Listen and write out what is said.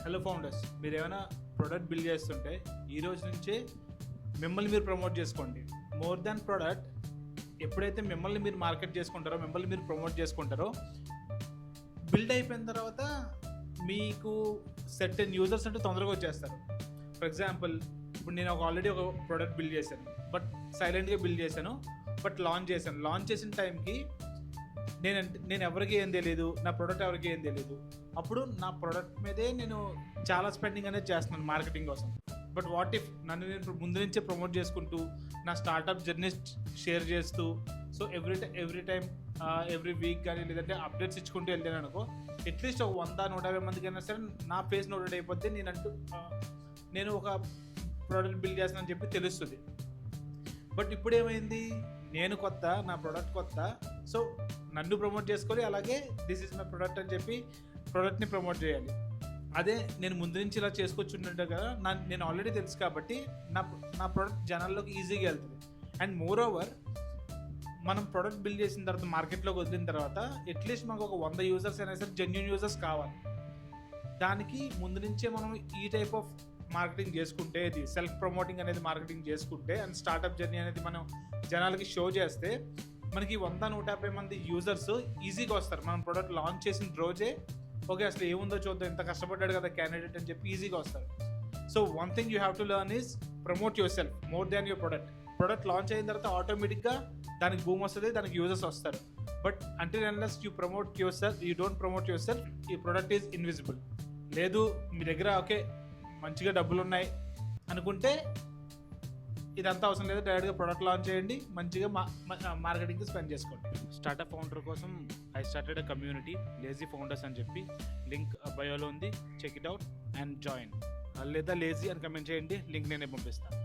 Hello founders, మీరు ఏమైనా product build చేస్తుంటే ఈ రోజు నుంచే మిమ్మల్ని మీరు ప్రమోట్ చేసుకోండి. మోర్ దాన్ ప్రోడక్ట్, ఎప్పుడైతే మిమ్మల్ని మీరు మార్కెట్ చేసుకుంటారో, మిమ్మల్ని మీరు ప్రమోట్ చేసుకుంటారో, బిల్డ్ అయిపోయిన తర్వాత మీకు సెర్టెన్ యూజర్స్ అంటే తొందరగా వచ్చేస్తారు. ఫర్ ఎగ్జాంపుల్, ఇప్పుడు నేను ఆల్రెడీ ఒక ప్రోడక్ట్ బిల్డ్ చేశాను, బట్ సైలెంట్గా బిల్డ్ చేశాను, బట్ లాంచ్ చేసిన టైంకి నేను ఎవరికి ఏం తెలియదు, నా ప్రోడక్ట్ ఎవరికి ఏం తెలియదు. అప్పుడు నా ప్రోడక్ట్ మీదే నేను చాలా స్పెండింగ్ అనేది చేస్తున్నాను మార్కెటింగ్ కోసం. బట్ వాట్ ఇఫ్ నన్ను నేను ముందు నుంచే ప్రమోట్ చేసుకుంటూ నా స్టార్టప్ జర్నీ షేర్ చేస్తూ, so every time every week కానీ లేదంటే అప్డేట్స్ ఇచ్చుకుంటూ వెళ్తాను అనుకో, అట్లీస్ట్ ఒక 100-150 మందికి అయినా సరే నా ఫేస్ నోటెడ్ అయిపోతే నేను ఒక ప్రోడక్ట్ బిల్డ్ చేస్తానని చెప్పి తెలుస్తుంది. బట్ ఇప్పుడు ఏమైంది, నేను కొత్త, నా ప్రోడక్ట్ కొత్త, సో నన్ను ప్రమోట్ చేసుకొని అలాగే దిస్ ఈజ్ మై ప్రోడక్ట్ అని చెప్పి ప్రోడక్ట్ని ప్రమోట్ చేయాలి. అదే నేను ముందు నుంచి ఇలా చేసుకొచ్చుంటే కదా, నేను ఆల్రెడీ తెలుసు కాబట్టి నా ప్రోడక్ట్ జనాల్లోకి ఈజీగా వెళ్తుంది. అండ్ మోర్ ఓవర్, మనం ప్రోడక్ట్ బిల్డ్ చేసిన తర్వాత మార్కెట్లోకి వదిలిన తర్వాత అట్లీస్ట్ మనకు ఒక 100 యూజర్స్ అయినా సరే జెన్యూన్ యూజర్స్ కావాలి. దానికి ముందు నుంచే మనం ఈ టైప్ ఆఫ్ మార్కెటింగ్ చేసుకుంటే, ఇది సెల్ఫ్ ప్రమోటింగ్ అనేది మార్కెటింగ్ చేసుకుంటే అండ్ స్టార్టప్ జర్నీ అనేది మనం జనాలకి షో చేస్తే మనకి 100-150 మంది యూజర్స్ ఈజీగా వస్తారు. మనం ప్రోడక్ట్ లాంచ్ చేసిన రోజే ఓకే అసలు ఏముందో చూద్దాం, ఇంత కష్టపడ్డాడు కదా క్యాండిడేట్ అని చెప్పి ఈజీగా వస్తారు. So one thing you have to learn is promote your self more than your product launch అయిన తర్వాత ఆటోమేటిక్గా దానికి బూమ్ వస్తుంది, దానికి యూజర్స్ వస్తారు. But until unless you promote your self, you don't promote your self, ఈ ప్రోడక్ట్ ఈజ్ ఇన్విజిబుల్. లేదు మీ దగ్గర ఓకే మంచిగా డబ్బులు ఉన్నాయి అనుకుంటే ఇదంతా అవసరం లేదు, డైరెక్ట్గా ప్రోడక్ట్ లాంచ్ చేయండి, మంచిగా మార్కెటింగ్కి స్పెండ్ చేసుకోండి. స్టార్టప్ ఫౌండర్ కోసం I started a community lazy founders అని చెప్పి, లింక్ బయోలో ఉంది, check it out and join. లేదా లేజీ అని కమెంట్ చేయండి, లింక్ నేనే పంపిస్తాను.